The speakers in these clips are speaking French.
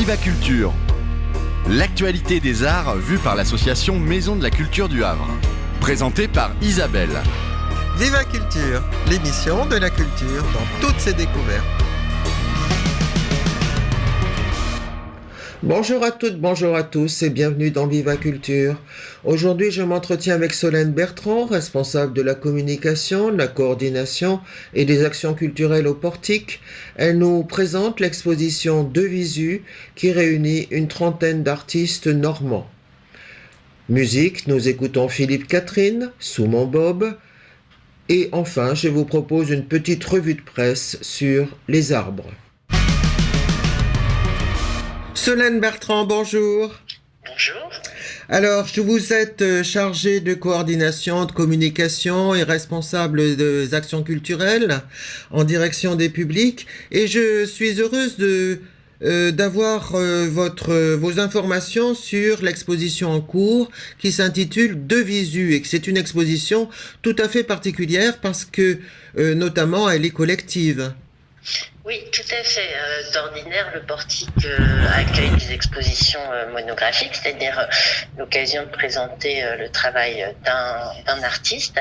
Viva Culture, l'actualité des arts vue par l'association Maison de la Culture du Havre. Présentée par Isabelle. Viva Culture, l'émission de la culture dans toutes ses découvertes. Bonjour à toutes, bonjour à tous et bienvenue dans Viva Culture. Aujourd'hui, je m'entretiens avec Solène Bertrand, responsable de la communication, de la coordination et des actions culturelles au Portique. Elle nous présente l'exposition De Visu qui réunit une trentaine d'artistes normands. Musique, nous écoutons Philippe Catherine, Sous mon bob. Et enfin, je vous propose une petite revue de presse sur les arbres. Solène Bertrand, bonjour. Bonjour. Alors, vous êtes chargée de coordination, de communication et responsable des actions culturelles en direction des publics. Et je suis heureuse d'avoir vos informations sur l'exposition en cours qui s'intitule De Visu et que c'est une exposition tout à fait particulière parce que, notamment, elle est collective. Oui, tout à fait. D'ordinaire, le Portique accueille des expositions monographiques, c'est-à-dire l'occasion de présenter le travail d'un artiste.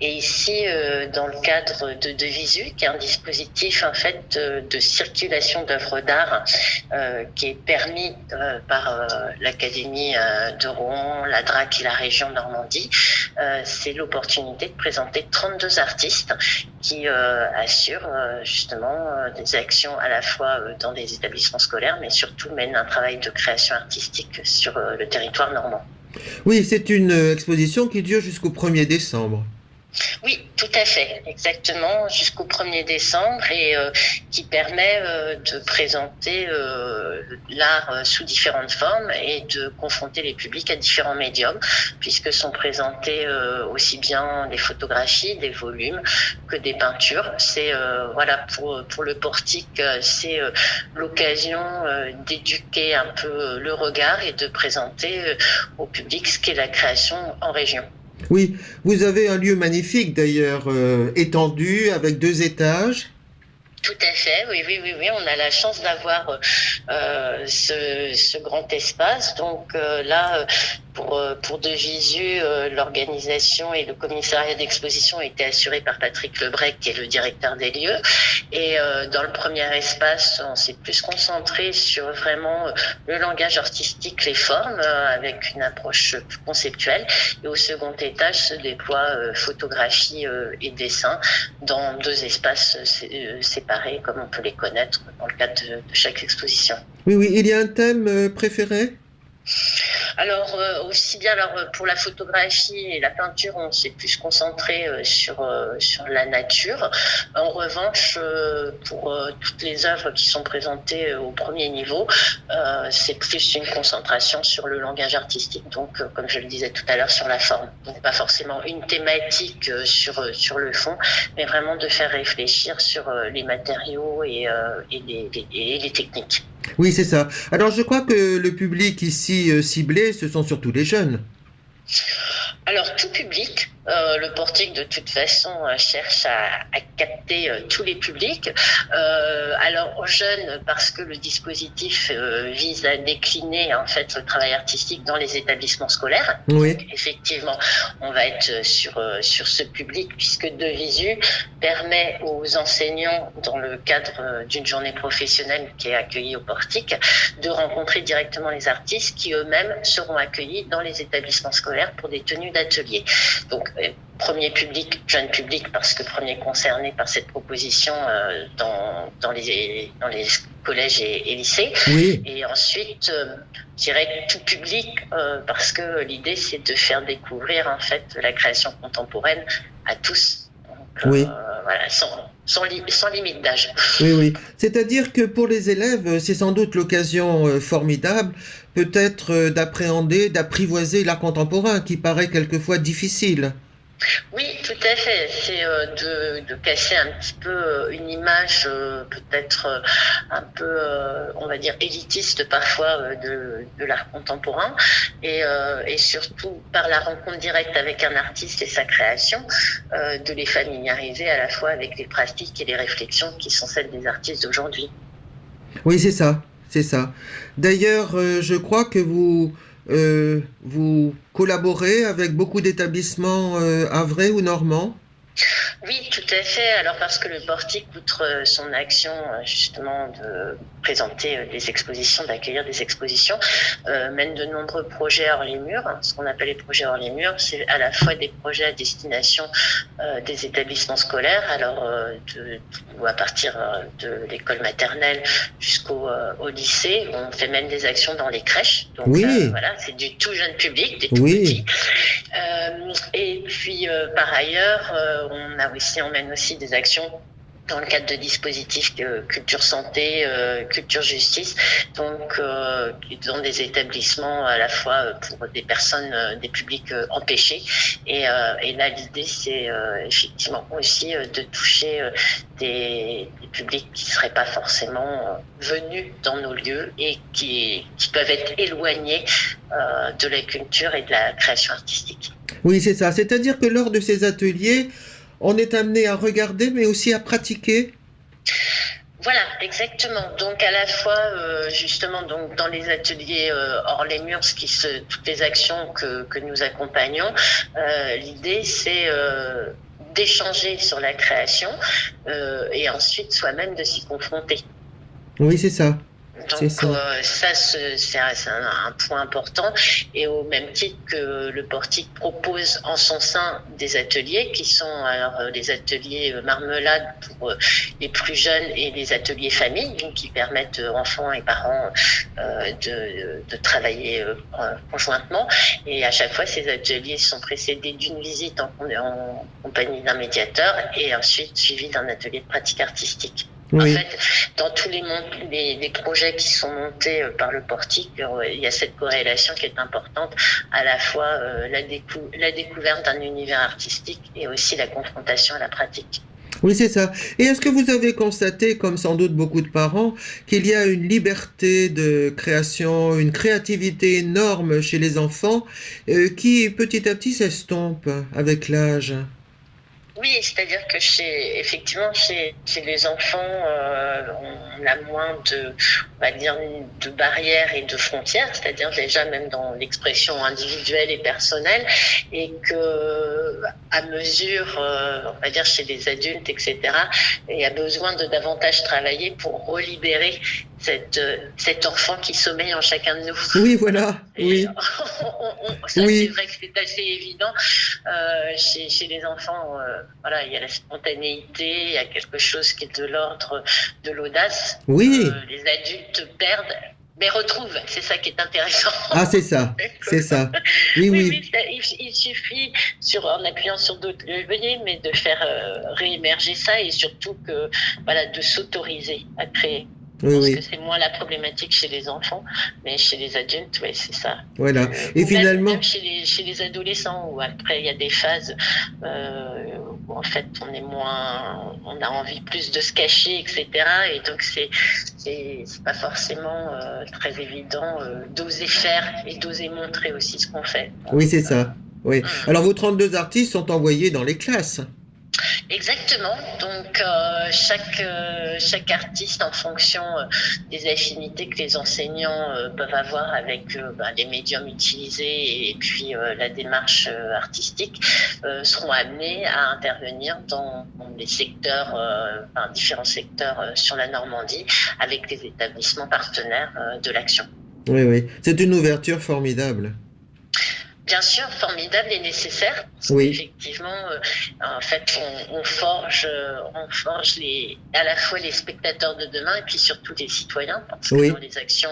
Et ici, dans le cadre de Visu, qui est un dispositif en fait de circulation d'œuvres d'art qui est permis par l'Académie de Rouen, la DRAC et la région Normandie, c'est l'opportunité de présenter 32 artistes qui assurent justement des actions à la fois dans des établissements scolaires, mais surtout mènent un travail de création artistique sur le territoire normand. Oui, c'est une exposition qui dure jusqu'au 1er décembre. Oui, tout à fait, exactement, jusqu'au 1er décembre et qui permet de présenter l'art sous différentes formes et de confronter les publics à différents médiums, puisque sont présentées aussi bien des photographies, des volumes que des peintures. C'est voilà pour le Portique, c'est l'occasion d'éduquer un peu le regard et de présenter au public ce qu'est la création en région. Oui, vous avez un lieu magnifique d'ailleurs, étendu avec 2 étages. Tout à fait, oui, on a la chance d'avoir ce grand espace. Donc là, pour De Visu, l'organisation et le commissariat d'exposition étaient assurés par Patrick Lebrec, qui est le directeur des lieux. Et dans le premier espace, on s'est plus concentré sur vraiment le langage artistique, les formes, avec une approche plus conceptuelle. Et au second étage se déploient photographie et dessin dans 2 espaces séparés, comme on peut les connaître dans le cadre de chaque exposition. Oui, il y a un thème préféré ? Alors, aussi bien pour la photographie et la peinture, on s'est plus concentré sur la nature. En revanche, pour toutes les œuvres qui sont présentées au premier niveau, c'est plus une concentration sur le langage artistique. Donc, comme je le disais tout à l'heure, sur la forme. Donc, pas forcément une thématique sur le fond, mais vraiment de faire réfléchir sur les matériaux et les techniques. Oui, c'est ça. Alors, je crois que le public ici ciblé, ce sont surtout les jeunes. Alors, tout public, le Portique, de toute façon, cherche à capter tous les publics. Alors, aux jeunes, parce que le dispositif vise à décliner, en fait, le travail artistique dans les établissements scolaires. Oui. Donc, effectivement, on va être sur ce public, puisque De Visu permet aux enseignants, dans le cadre d'une journée professionnelle qui est accueillie au Portique, de rencontrer directement les artistes qui eux-mêmes seront accueillis dans les établissements scolaires pour des tenues d'atelier. Donc, premier public, jeune public, parce que premier concerné par cette proposition dans les collèges et lycées. Oui. Et ensuite, je dirais tout public, parce que l'idée, c'est de faire découvrir en fait la création contemporaine à tous. Donc, oui. Voilà, sans limite d'âge. Oui. C'est-à-dire que pour les élèves, c'est sans doute l'occasion formidable, peut-être d'appréhender, d'apprivoiser l'art contemporain, qui paraît quelquefois difficile. Oui, tout à fait. C'est de casser un petit peu une image peut-être un peu, on va dire, élitiste parfois de l'art contemporain et surtout par la rencontre directe avec un artiste et sa création, de les familiariser à la fois avec les pratiques et les réflexions qui sont celles des artistes d'aujourd'hui. Oui, c'est ça. c'est ça. D'ailleurs, je crois que vous collaborez avec beaucoup d'établissements havrais ou normands. Oui, tout à fait. Alors parce que le portique, outre son action justement de présenter des expositions, d'accueillir des expositions, mène de nombreux projets hors les murs. Ce qu'on appelle les projets hors les murs, c'est à la fois des projets à destination des établissements scolaires, alors à partir de l'école maternelle au lycée. On fait même des actions dans les crèches. Donc Oui, voilà, c'est du tout jeune public, des tout oui, petits. Et puis par ailleurs, on mène aussi des actions dans le cadre de dispositifs culture santé, culture justice, donc dans des établissements à la fois pour des personnes, des publics empêchés. Et là, l'idée, c'est effectivement aussi de toucher des publics qui seraient pas forcément venus dans nos lieux et qui peuvent être éloignés de la culture et de la création artistique. oui, c'est ça. C'est-à-dire que lors de ces ateliers, on est amené à regarder, mais aussi à pratiquer. Voilà, exactement. Donc à la fois justement donc dans les ateliers hors les murs, toutes les actions que nous accompagnons, l'idée c'est d'échanger sur la création et ensuite soi-même de s'y confronter. Oui, c'est ça. C'est Donc ça. ça, c'est un point important. Et au même titre que le portique propose en son sein des ateliers qui sont alors les ateliers marmelade pour les plus jeunes et les ateliers famille, donc qui permettent enfants et parents de travailler conjointement. Et à chaque fois, ces ateliers sont précédés d'une visite en compagnie d'un médiateur et ensuite suivis d'un atelier de pratique artistique. En Oui. fait, dans tous les projets qui sont montés par le portique, il y a cette corrélation qui est importante, à la fois la découverte d'un univers artistique et aussi la confrontation à la pratique. Oui, c'est ça. Et est-ce que vous avez constaté, comme sans doute beaucoup de parents, qu'il y a une liberté de création, une créativité énorme chez les enfants qui petit à petit s'estompe avec l'âge? Oui, c'est-à-dire que effectivement, chez les enfants, on a moins on va dire, de barrières et de frontières, c'est-à-dire déjà même dans l'expression individuelle et personnelle, et que à mesure, on va dire chez les adultes, etc., il y a besoin de davantage travailler pour relibérer cet enfant qui sommeille en chacun de nous. Oui, voilà. Et Oui. ça, Oui. c'est vrai que c'est assez évident. Chez les enfants, voilà, il y a la spontanéité, il y a quelque chose qui est de l'ordre de l'audace. Oui. Les adultes perdent, mais retrouvent. C'est ça qui est intéressant. Ah, c'est ça. C'est ça. Oui, Oui, oui. il suffit, en appuyant sur d'autres leviers, mais de faire réémerger ça et surtout voilà, de s'autoriser à créer. Oui, Je pense oui. que c'est moins la problématique chez les enfants, mais chez les adultes, oui, c'est ça. Voilà. Et Ou finalement, même chez les adolescents, où après il y a des phases où en fait on a envie plus de se cacher, etc. Et donc c'est pas forcément très évident d'oser faire et d'oser montrer aussi ce qu'on fait. oui, c'est ça. Oui. Alors, vos 32 artistes sont envoyés dans les classes. Exactement. Donc chaque artiste, en fonction des affinités que les enseignants peuvent avoir avec les médiums utilisés et puis la démarche artistique, seront amenés à intervenir dans des secteurs, différents secteurs sur la Normandie, avec les établissements partenaires de l'action. Oui, oui. C'est une ouverture formidable. Bien sûr, formidable et nécessaire. Parce Oui. qu'effectivement, en fait, on forge à la fois les spectateurs de demain et puis surtout les citoyens, parce que Oui. dans les actions,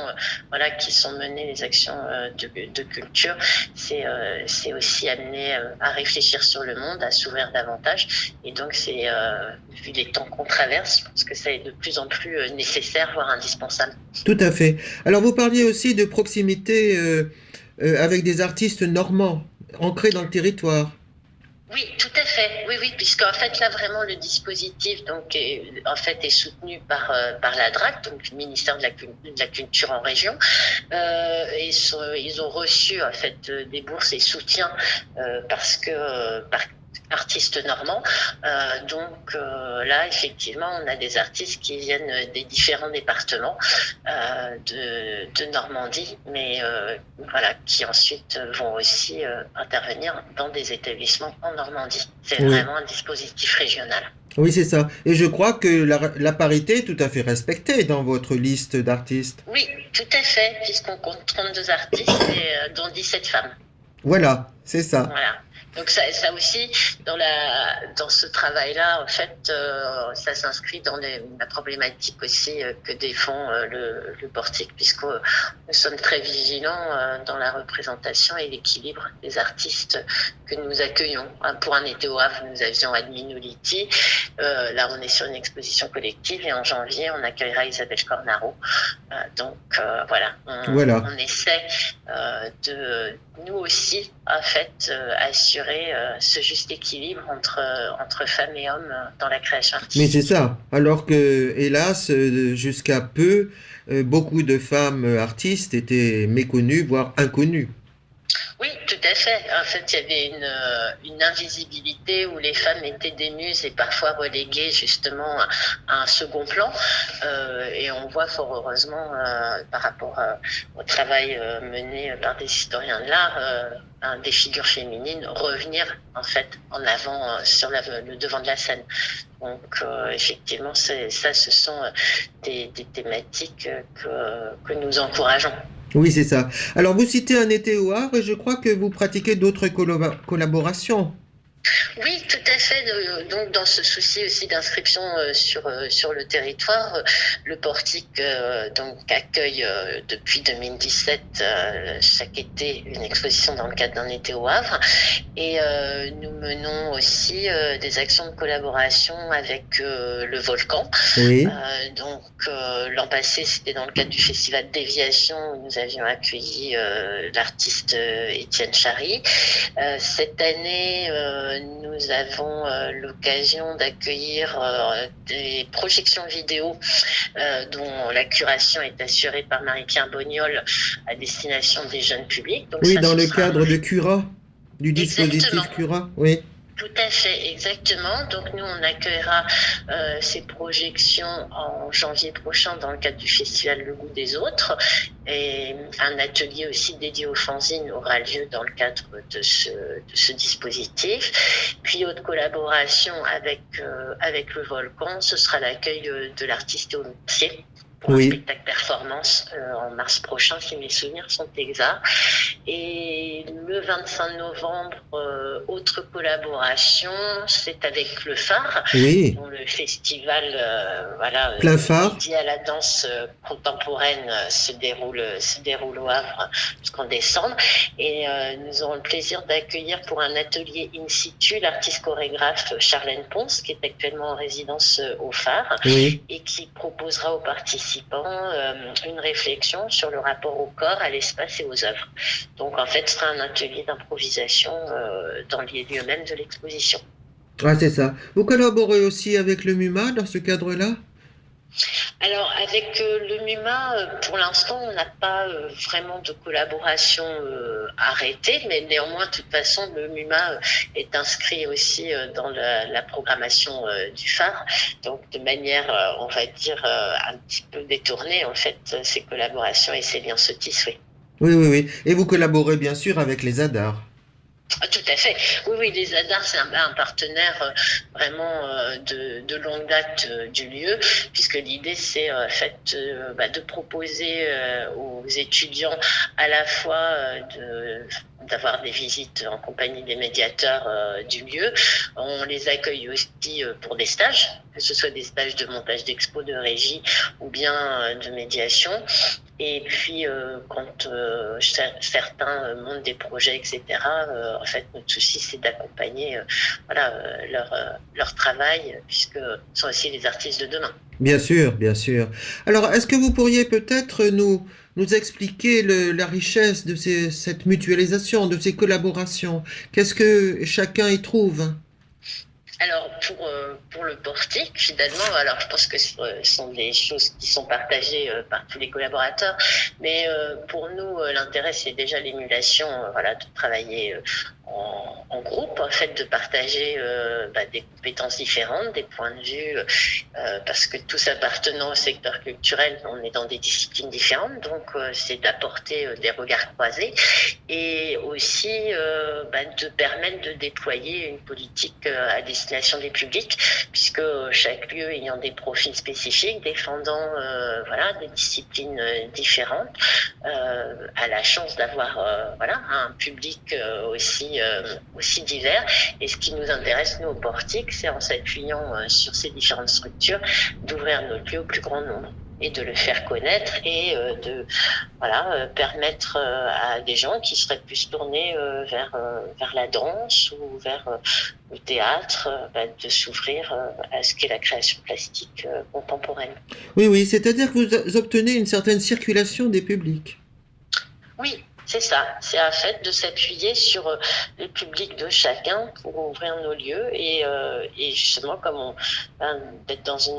voilà, qui sont menées, les actions de culture, c'est aussi amené à réfléchir sur le monde, à s'ouvrir davantage. Et donc, vu les temps qu'on traverse, je pense que ça est de plus en plus nécessaire, voire indispensable. Tout à fait. Alors, vous parliez aussi de proximité avec des artistes normands, ancrés dans le territoire. Oui, tout à fait. Oui, puisqu'en fait là vraiment le dispositif donc est soutenu par la DRAC, donc le ministère de la Culture en région. Ils ont reçu en fait des bourses et soutiens parce que artistes normands. Donc là, effectivement, on a des artistes qui viennent des différents départements de Normandie, mais voilà, qui ensuite vont aussi intervenir dans des établissements en Normandie. C'est vraiment un dispositif régional. Oui, c'est ça. Et je crois que la parité est tout à fait respectée dans votre liste d'artistes. Oui, tout à fait, puisqu'on compte 32 artistes, dont 17 femmes. Voilà, c'est ça. Voilà. Donc ça aussi, dans ce travail-là, en fait, ça s'inscrit dans la problématique aussi que défend le portique, puisque nous sommes très vigilants dans la représentation et l'équilibre des artistes que nous accueillons. Pour un été au Havre, nous avions Admin Noliti. Là, on est sur une exposition collective, et en janvier, on accueillera Isabelle Cornaro. Donc voilà, on essaie de nous aussi, en fait, assurer ce juste équilibre entre femmes et hommes dans la création artistique. Mais c'est ça. Alors que, hélas, jusqu'à peu, beaucoup de femmes artistes étaient méconnues, voire inconnues. Oui, tout à fait. En fait, il y avait une invisibilité où les femmes étaient des muses et parfois reléguées justement à un second plan. Et on voit fort heureusement, par rapport au travail mené par des historiens de l'art, des figures féminines revenir en fait en avant sur le devant de la scène. Donc effectivement, ce sont des thématiques que nous encourageons. Oui, c'est ça. Alors, vous citez un été au Havre et je crois que vous pratiquez d'autres collaborations. Oui, tout à fait. Donc, dans ce souci aussi d'inscription sur le territoire, le portique donc accueille depuis 2017 chaque été une exposition dans le cadre d'un été au Havre, et nous menons aussi des actions de collaboration avec le Volcan. Oui. Donc l'an passé, c'était dans le cadre du festival Déviation où nous avions accueilli l'artiste Étienne Chary. Cette année, nous avons l'occasion d'accueillir des projections vidéo dont la curation est assurée par Marie-Pierre Bognol à destination des jeunes publics. Donc oui, ça, dans le cadre de Cura, du dispositif Exactement. Cura, oui. Tout à fait, exactement. Donc nous, on accueillera ces projections en janvier prochain dans le cadre du festival Le Goût des Autres, et un atelier aussi dédié aux fanzines aura lieu dans le cadre de ce dispositif. Puis autre collaboration avec le Volcan, ce sera l'accueil de l'artiste au métier pour un spectacle performance en mars prochain, si mes souvenirs sont exacts. Et le 25 novembre, autre collaboration, c'est avec le Phare, dont le festival Plein Phare, dédié à la danse contemporaine se déroule au Havre jusqu'en décembre. Et nous aurons le plaisir d'accueillir pour un atelier in situ l'artiste chorégraphe Charlène Ponce, qui est actuellement en résidence au Phare, et qui proposera aux participants une réflexion sur le rapport au corps, à l'espace et aux œuvres. Donc en fait, ce sera un atelier d'improvisation dans les lieux mêmes de l'exposition. Ah, c'est ça. Vous collaborez aussi avec le MUMA dans ce cadre-là ? Alors avec le MUMA, pour l'instant, on n'a pas vraiment de collaboration arrêtée, mais néanmoins, de toute façon, le MUMA est inscrit aussi dans la programmation du Phare. Donc de manière, on va dire, un petit peu détournée, en fait, ces collaborations et ces liens se tissent, oui. Oui. Et vous collaborez bien sûr avec les ADAR. Tout à fait. Oui, les ADAR, c'est un partenaire vraiment de longue date du lieu, puisque l'idée, c'est de proposer aux étudiants à la fois d'avoir des visites en compagnie des médiateurs du lieu. On les accueille aussi pour des stages, que ce soit des stages de montage d'expo, de régie ou bien de médiation. Et puis, quand certains montent des projets, etc., en fait, notre souci, c'est d'accompagner leur travail, puisque ce sont aussi les artistes de demain. Bien sûr. Alors, est-ce que vous pourriez peut-être nous expliquer la richesse de cette mutualisation, de ces collaborations? Qu'est-ce que chacun y trouve? Alors, pour le portique, finalement, alors je pense que ce sont des choses qui sont partagées par tous les collaborateurs, mais pour nous, l'intérêt, c'est déjà l'émulation, de travailler en groupe, en fait, de partager des compétences différentes, des points de vue, parce que tous appartenant au secteur culturel, on est dans des disciplines différentes, donc c'est d'apporter des regards croisés et aussi de permettre de déployer une politique à destination des publics, puisque chaque lieu ayant des profils spécifiques, défendant des disciplines différentes, a la chance d'avoir un public aussi divers. Et ce qui nous intéresse, nous, au Portique, c'est en s'appuyant sur ces différentes structures, d'ouvrir notre lieu au plus grand nombre et de le faire connaître et de permettre à des gens qui seraient plus tournés vers la danse ou vers le théâtre de s'ouvrir à ce qu'est la création plastique contemporaine. Oui, c'est-à-dire que vous obtenez une certaine circulation des publics. Oui, c'est ça. C'est un fait de s'appuyer sur les publics de chacun pour ouvrir nos lieux et justement d'être dans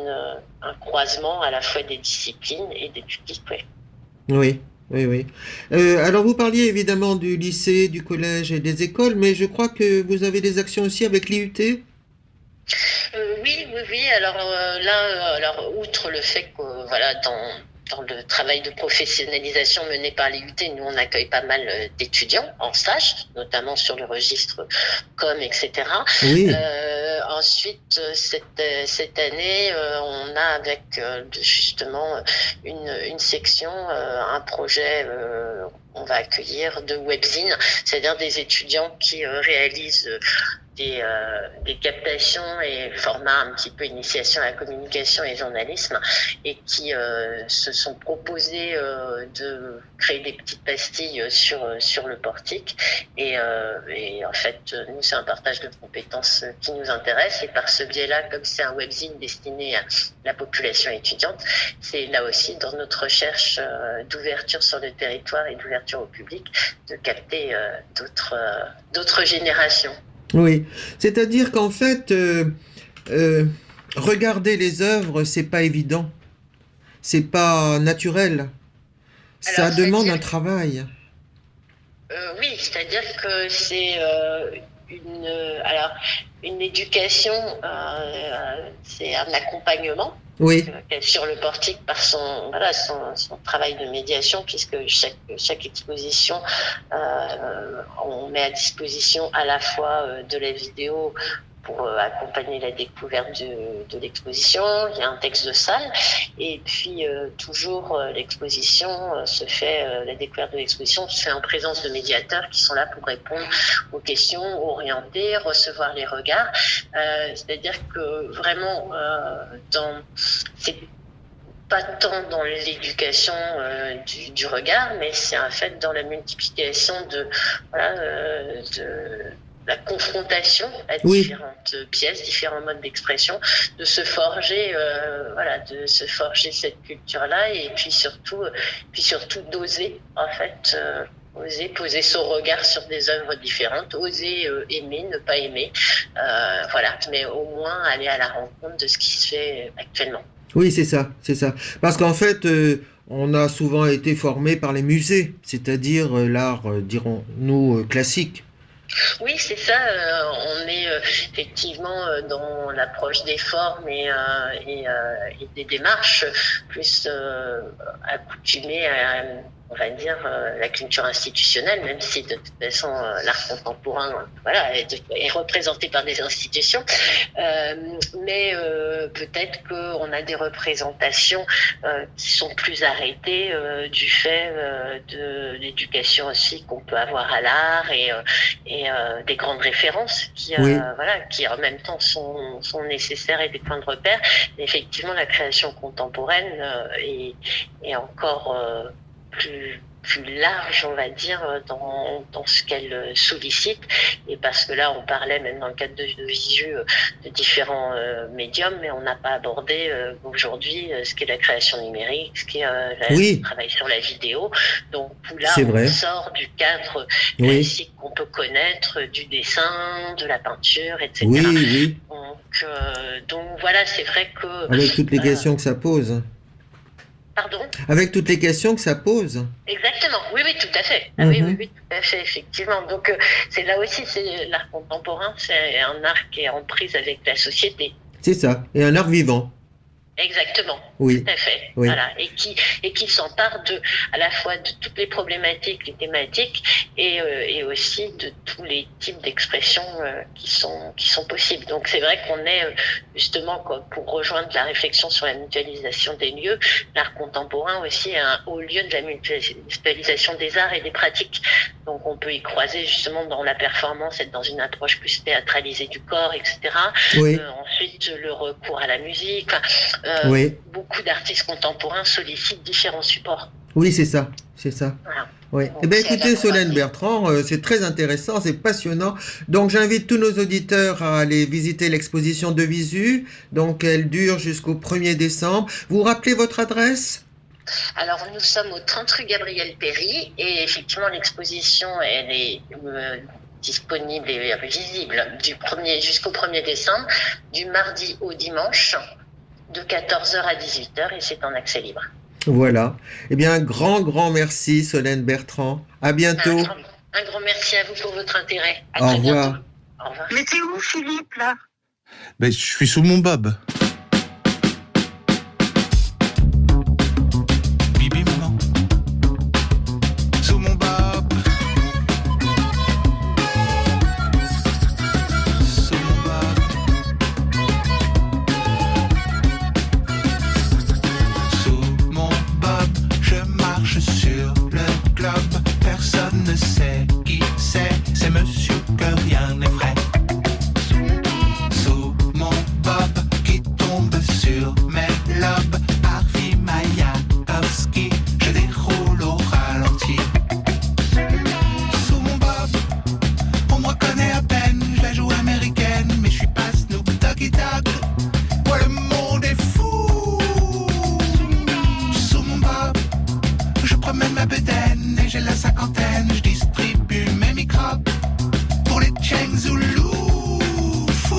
un croisement à la fois des disciplines et des publics. Oui. Alors vous parliez évidemment du lycée, du collège et des écoles, mais je crois que vous avez des actions aussi avec l'IUT. Oui. Alors outre le fait que dans le travail de professionnalisation mené par l'IUT, nous on accueille pas mal d'étudiants en stage, notamment sur le registre com, etc. Oui. Ensuite, cette année, on a avec justement une section, un projet. On va accueillir de webzines, c'est-à-dire des étudiants qui réalisent des captations et formats un petit peu initiation à la communication et journalisme et qui se sont proposés de créer des petites pastilles sur le Portique et en fait nous c'est un partage de compétences qui nous intéresse et par ce biais-là, comme c'est un webzine destiné à la population étudiante, c'est là aussi dans notre recherche d'ouverture sur le territoire et d'ouverture au public de capter d'autres générations. Oui, c'est-à-dire qu'en fait, regarder les œuvres, c'est pas évident, c'est pas naturel, ça demande un travail. Oui, c'est-à-dire que c'est une éducation, c'est un accompagnement. Oui. Sur le Portique par son travail de médiation, puisque chaque exposition, on met à disposition à la fois de la vidéo pour accompagner la découverte de l'exposition, il y a un texte de salle, et puis toujours l'exposition se fait, la découverte de l'exposition se fait en présence de médiateurs qui sont là pour répondre aux questions, orienter, recevoir les regards. C'est-à-dire que vraiment, c'est pas tant dans l'éducation du regard, mais c'est un fait dans la multiplication de la confrontation à différentes pièces, différents modes d'expression, de se forger, cette culture-là, et puis surtout d'oser, en fait, oser poser son regard sur des œuvres différentes, oser aimer, ne pas aimer, mais au moins aller à la rencontre de ce qui se fait actuellement. Oui, c'est ça. Parce qu'en fait, on a souvent été formé par les musées, c'est-à-dire l'art, dirons-nous, classique. Oui, c'est ça. On est effectivement dans l'approche des formes et des démarches plus accoutumées à, on va dire, la culture institutionnelle, même si de toute façon l'art contemporain est représenté par des institutions. Mais peut-être qu'on a des représentations qui sont plus arrêtées du fait de l'éducation aussi qu'on peut avoir à l'art et des grandes références qui en même temps sont nécessaires et des points de repère. Mais effectivement, la création contemporaine est encore plus large, on va dire, dans ce qu'elle sollicite. Et parce que là, on parlait même dans le cadre de Visu de différents médiums, mais on n'a pas abordé aujourd'hui ce qu'est la création numérique, ce qu'est le travail sur la vidéo. Donc là, on sort du cadre classique qu'on peut connaître, du dessin, de la peinture, etc. Donc voilà, c'est vrai que... Avec toutes les questions que ça pose. Pardon? Avec toutes les questions que ça pose. Exactement, oui, oui, tout à fait. Ah, oui, tout à fait, effectivement. Donc, c'est là aussi, c'est l'art contemporain, c'est un art qui est en prise avec la société. C'est ça, et un art vivant. Exactement, Oui. tout à fait. Oui. Voilà, et qui s'empare à la fois de toutes les problématiques, les thématiques, et aussi de tous les types d'expressions qui sont possibles. Donc c'est vrai qu'on est justement, pour rejoindre la réflexion sur la mutualisation des lieux, l'art contemporain aussi est un haut lieu de la mutualisation des arts et des pratiques. Donc on peut y croiser justement dans la performance, être dans une approche plus théâtralisée du corps, etc. Oui. Ensuite le recours à la musique. Oui. Beaucoup d'artistes contemporains sollicitent différents supports. Oui, c'est ça, c'est ça. Voilà. Oui. Donc, Eh bien, écoutez, Solène Bertrand, c'est très intéressant, c'est passionnant. Donc, j'invite tous nos auditeurs à aller visiter l'exposition de Visu. Donc, elle dure jusqu'au 1er décembre. Vous rappelez votre adresse? Alors, nous sommes au 30 rue Gabriel Péry et effectivement, l'exposition, elle est disponible et visible jusqu'au 1er décembre, du mardi au dimanche, de 14h à 18h, et c'est en accès libre. Voilà. Eh bien, un grand merci, Solène Bertrand. À bientôt. Un grand merci à vous pour votre intérêt. Au revoir. Bientôt. Au revoir. Mais t'es où, Philippe, là? Ben, je suis sous mon bob. Bibi, maman. Sous mon bob. Sous mon bob. Sous mon bob, je marche sur le globe. Personne ne sait qui c'est monsieur que rien n'est vrai. Sous mon bob qui tombe sur mes lobes, Harvey Mayakovsky, je déroule au ralenti. Sous mon bob, on me reconnaît à peine, je la joue américaine, mais je suis pas Snoop Doggy Dogg. Ouais, le monde est fou. Sous mon bob, je promène ma bedaine et j'ai la cinquantaine, je distribue mes microbes pour les Cheng Zulu. Fou,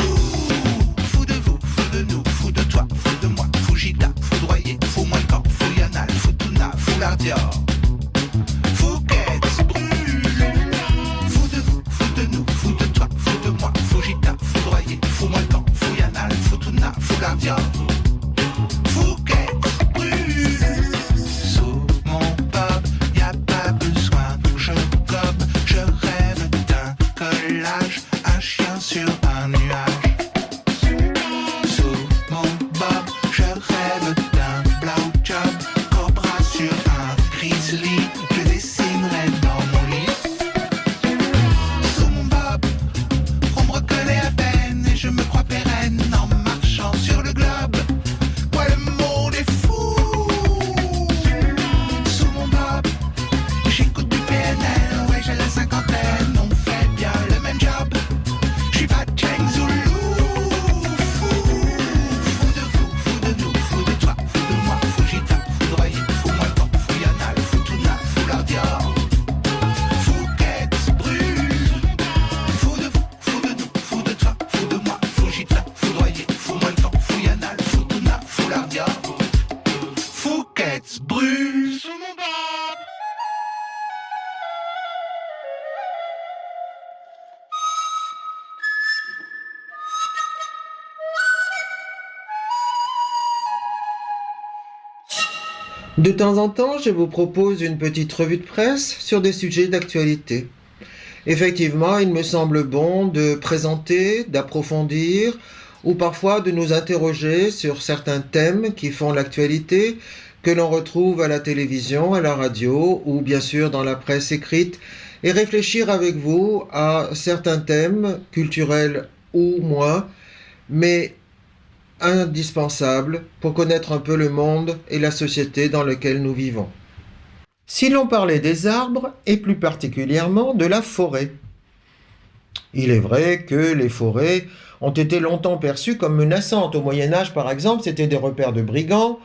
fou de vous, fou de nous, fou de toi, fou de moi, fou Gita, foudroyé, fou moins camp, fou Yanal, fou Tuna, fou Lardior. Fouquet brûle. Fou de vous, fou de nous, fou de toi, fou de moi, fou Gita, foudroyé, fou moins camp, fou Yanal, fou Tuna, fou Lardior. Fouquet brûle. Sous mon bob, y a pas besoin, je gobe, je rêve d'un collage, un chien sur un nuage. Sous mon bob, je rêve d'un blowjob, cobra sur un grizzly, je dessinerai dans mon lit. Sous mon bob, on me reconnaît à peine et je me crois pérenne en marchant sur le globe. Ouais, le monde est fou. Sous mon bob, j'écoute du PNL, ouais, j'ai la cinquantaine, on fait bien le même job. Je suis pas Cheng Zulu. Fou, fou de vous, fou de nous, fou de toi, fou de moi, fou Gita, foudroyé, fou moins camp, fou Yanal, fou Tuna, fou Lardior. Fouquet brûle. Fou de vous, fou de nous, fou de toi, fou de moi, fou Gita, foudroyé, fou moins camp, fou Yanal, fou Tuna, fou Lardior. Fouquet brûle. Sous mon bob. De temps en temps, je vous propose une petite revue de presse sur des sujets d'actualité. Effectivement, il me semble bon de présenter, d'approfondir, ou parfois de nous interroger sur certains thèmes qui font l'actualité, que l'on retrouve à la télévision, à la radio, ou bien sûr dans la presse écrite, et réfléchir avec vous à certains thèmes, culturels ou moins, mais indispensable pour connaître un peu le monde et la société dans lequel nous vivons. Si l'on parlait des arbres, et plus particulièrement de la forêt. Il est vrai que les forêts ont été longtemps perçues comme menaçantes. Au Moyen-Âge, par exemple, c'était des repères de brigands,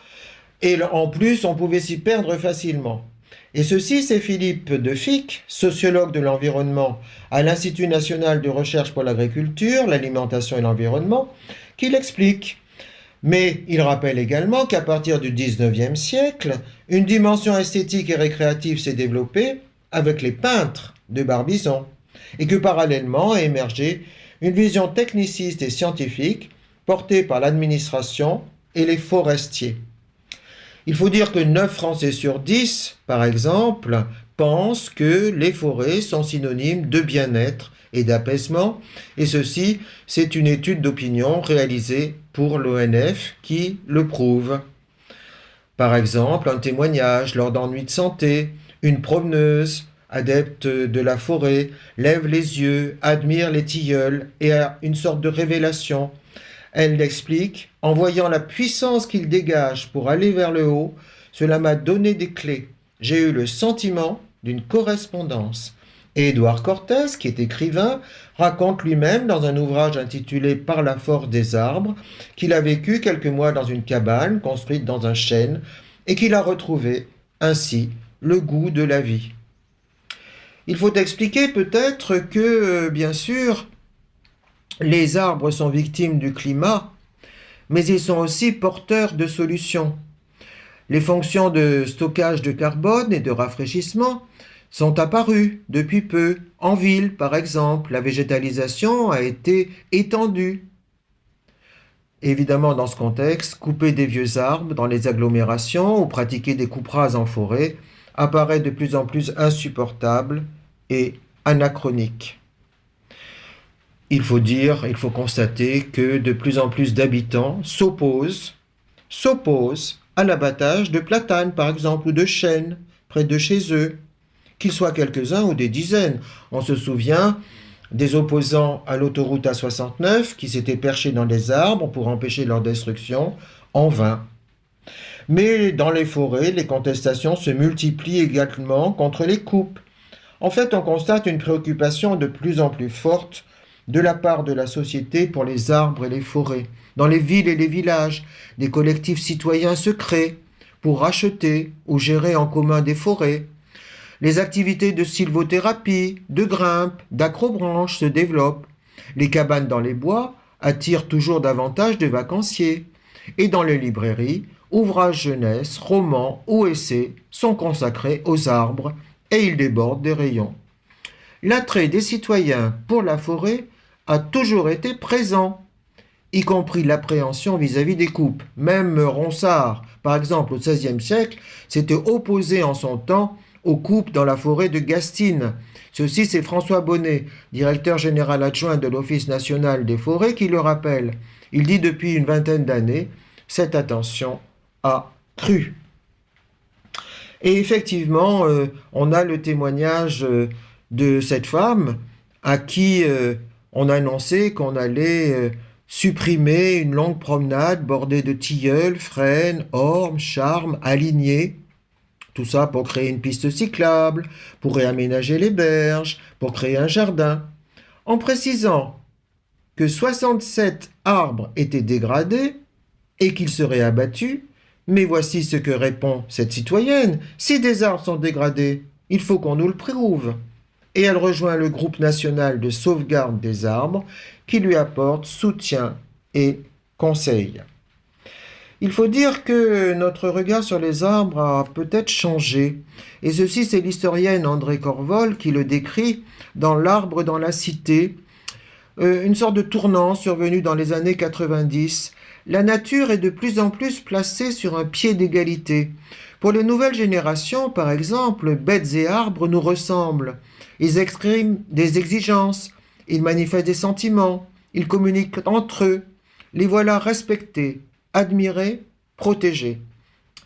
et en plus, on pouvait s'y perdre facilement. Et ceci, c'est Philippe de Ficq, sociologue de l'environnement à l'Institut national de recherche pour l'agriculture, l'alimentation et l'environnement, qui l'explique. Mais il rappelle également qu'à partir du 19e siècle, une dimension esthétique et récréative s'est développée avec les peintres de Barbizon, et que parallèlement a émergé une vision techniciste et scientifique portée par l'administration et les forestiers. Il faut dire que 9 Français sur 10, par exemple, pensent que les forêts sont synonymes de bien-être et d'apaisement, et ceci, c'est une étude d'opinion réalisée pour l'ONF qui le prouve. Par exemple, un témoignage lors d'ennuis de santé, une promeneuse, adepte de la forêt, lève les yeux, admire les tilleuls et a une sorte de révélation. Elle l'explique, en voyant la puissance qu'il dégage pour aller vers le haut, cela m'a donné des clés. J'ai eu le sentiment d'une correspondance. Et Édouard Cortés, qui est écrivain, raconte lui-même dans un ouvrage intitulé Par la force des arbres qu'il a vécu quelques mois dans une cabane construite dans un chêne et qu'il a retrouvé ainsi le goût de la vie. Il faut expliquer peut-être que, bien sûr, les arbres sont victimes du climat, mais ils sont aussi porteurs de solutions. Les fonctions de stockage de carbone et de rafraîchissement sont apparues depuis peu. En ville, par exemple, la végétalisation a été étendue. Évidemment, dans ce contexte, couper des vieux arbres dans les agglomérations ou pratiquer des coupes rases en forêt apparaît de plus en plus insupportable et anachronique. Il faut constater que de plus en plus d'habitants s'opposent à l'abattage de platanes, par exemple, ou de chênes, près de chez eux, qu'ils soient quelques-uns ou des dizaines. On se souvient des opposants à l'autoroute A69 qui s'étaient perchés dans les arbres pour empêcher leur destruction, en vain. Mais dans les forêts, les contestations se multiplient également contre les coupes. En fait, on constate une préoccupation de plus en plus forte de la part de la société pour les arbres et les forêts. Dans les villes et les villages, des collectifs citoyens se créent pour racheter ou gérer en commun des forêts. Les activités de sylvothérapie, de grimpe, d'acrobranche se développent. Les cabanes dans les bois attirent toujours davantage de vacanciers. Et dans les librairies, ouvrages jeunesse, romans ou essais sont consacrés aux arbres et ils débordent des rayons. L'attrait des citoyens pour la forêt a toujours été présent, y compris l'appréhension vis-à-vis des coupes. Même Ronsard, par exemple, au XVIe siècle, s'était opposé en son temps aux coupes dans la forêt de Gastines. Ceci, c'est François Bonnet, directeur général adjoint de l'Office national des forêts, qui le rappelle. Il dit depuis une vingtaine d'années, cette attention a cru. Et effectivement, on a le témoignage de cette femme à qui on a annoncé qu'on allait supprimer une longue promenade bordée de tilleuls, frênes, ormes, charmes, alignés. Tout ça pour créer une piste cyclable, pour réaménager les berges, pour créer un jardin. En précisant que 67 arbres étaient dégradés et qu'ils seraient abattus, mais voici ce que répond cette citoyenne. Si des arbres sont dégradés, il faut qu'on nous le prouve. Et elle rejoint le groupe national de sauvegarde des arbres qui lui apporte soutien et conseils. Il faut dire que notre regard sur les arbres a peut-être changé. Et ceci, c'est l'historienne André Corvol qui le décrit dans L'arbre dans la cité, une sorte de tournant survenu dans les années 90. La nature est de plus en plus placée sur un pied d'égalité. Pour les nouvelles générations, par exemple, bêtes et arbres nous ressemblent. Ils expriment des exigences, ils manifestent des sentiments, ils communiquent entre eux. Les voilà respectés, admirés, protégés.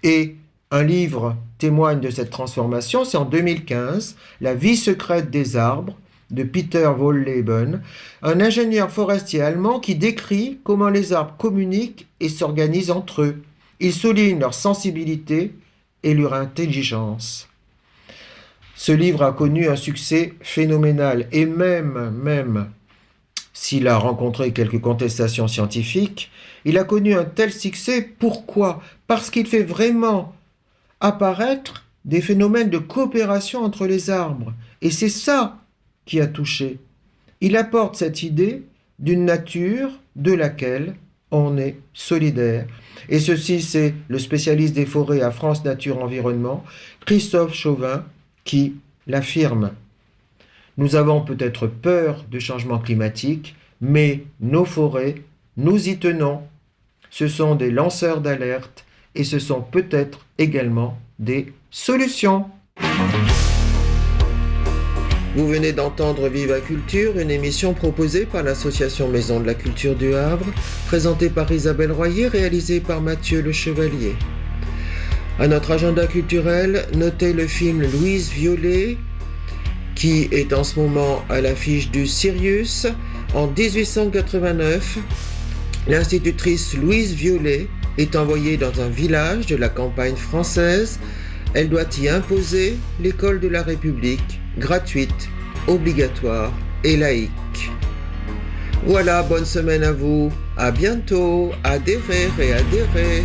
Et un livre témoigne de cette transformation, c'est en 2015, La vie secrète des arbres, de Peter Wohlleben, un ingénieur forestier allemand qui décrit comment les arbres communiquent et s'organisent entre eux. Il souligne leur sensibilité et leur intelligence. Ce livre a connu un succès phénoménal et même s'il a rencontré quelques contestations scientifiques, il a connu un tel succès. Pourquoi ? Parce qu'il fait vraiment apparaître des phénomènes de coopération entre les arbres. Et c'est ça qui a touché. Il apporte cette idée d'une nature de laquelle on est solidaire. Et ceci, c'est le spécialiste des forêts à France Nature Environnement, Christophe Chauvin, qui l'affirme. Nous avons peut-être peur du changement climatique, mais nos forêts, nous y tenons. Ce sont des lanceurs d'alerte et ce sont peut-être également des solutions. Vous venez d'entendre Viva Culture, une émission proposée par l'association Maison de la Culture du Havre, présentée par Isabelle Royer, réalisée par Mathieu Le Chevalier. À notre agenda culturel, notez le film Louise Violet, qui est en ce moment à l'affiche du Sirius. En 1889, l'institutrice Louise Violet est envoyée dans un village de la campagne française. Elle doit y imposer l'école de la République, gratuite, obligatoire et laïque. Voilà, bonne semaine à vous. À bientôt. Adhérez et adhérez.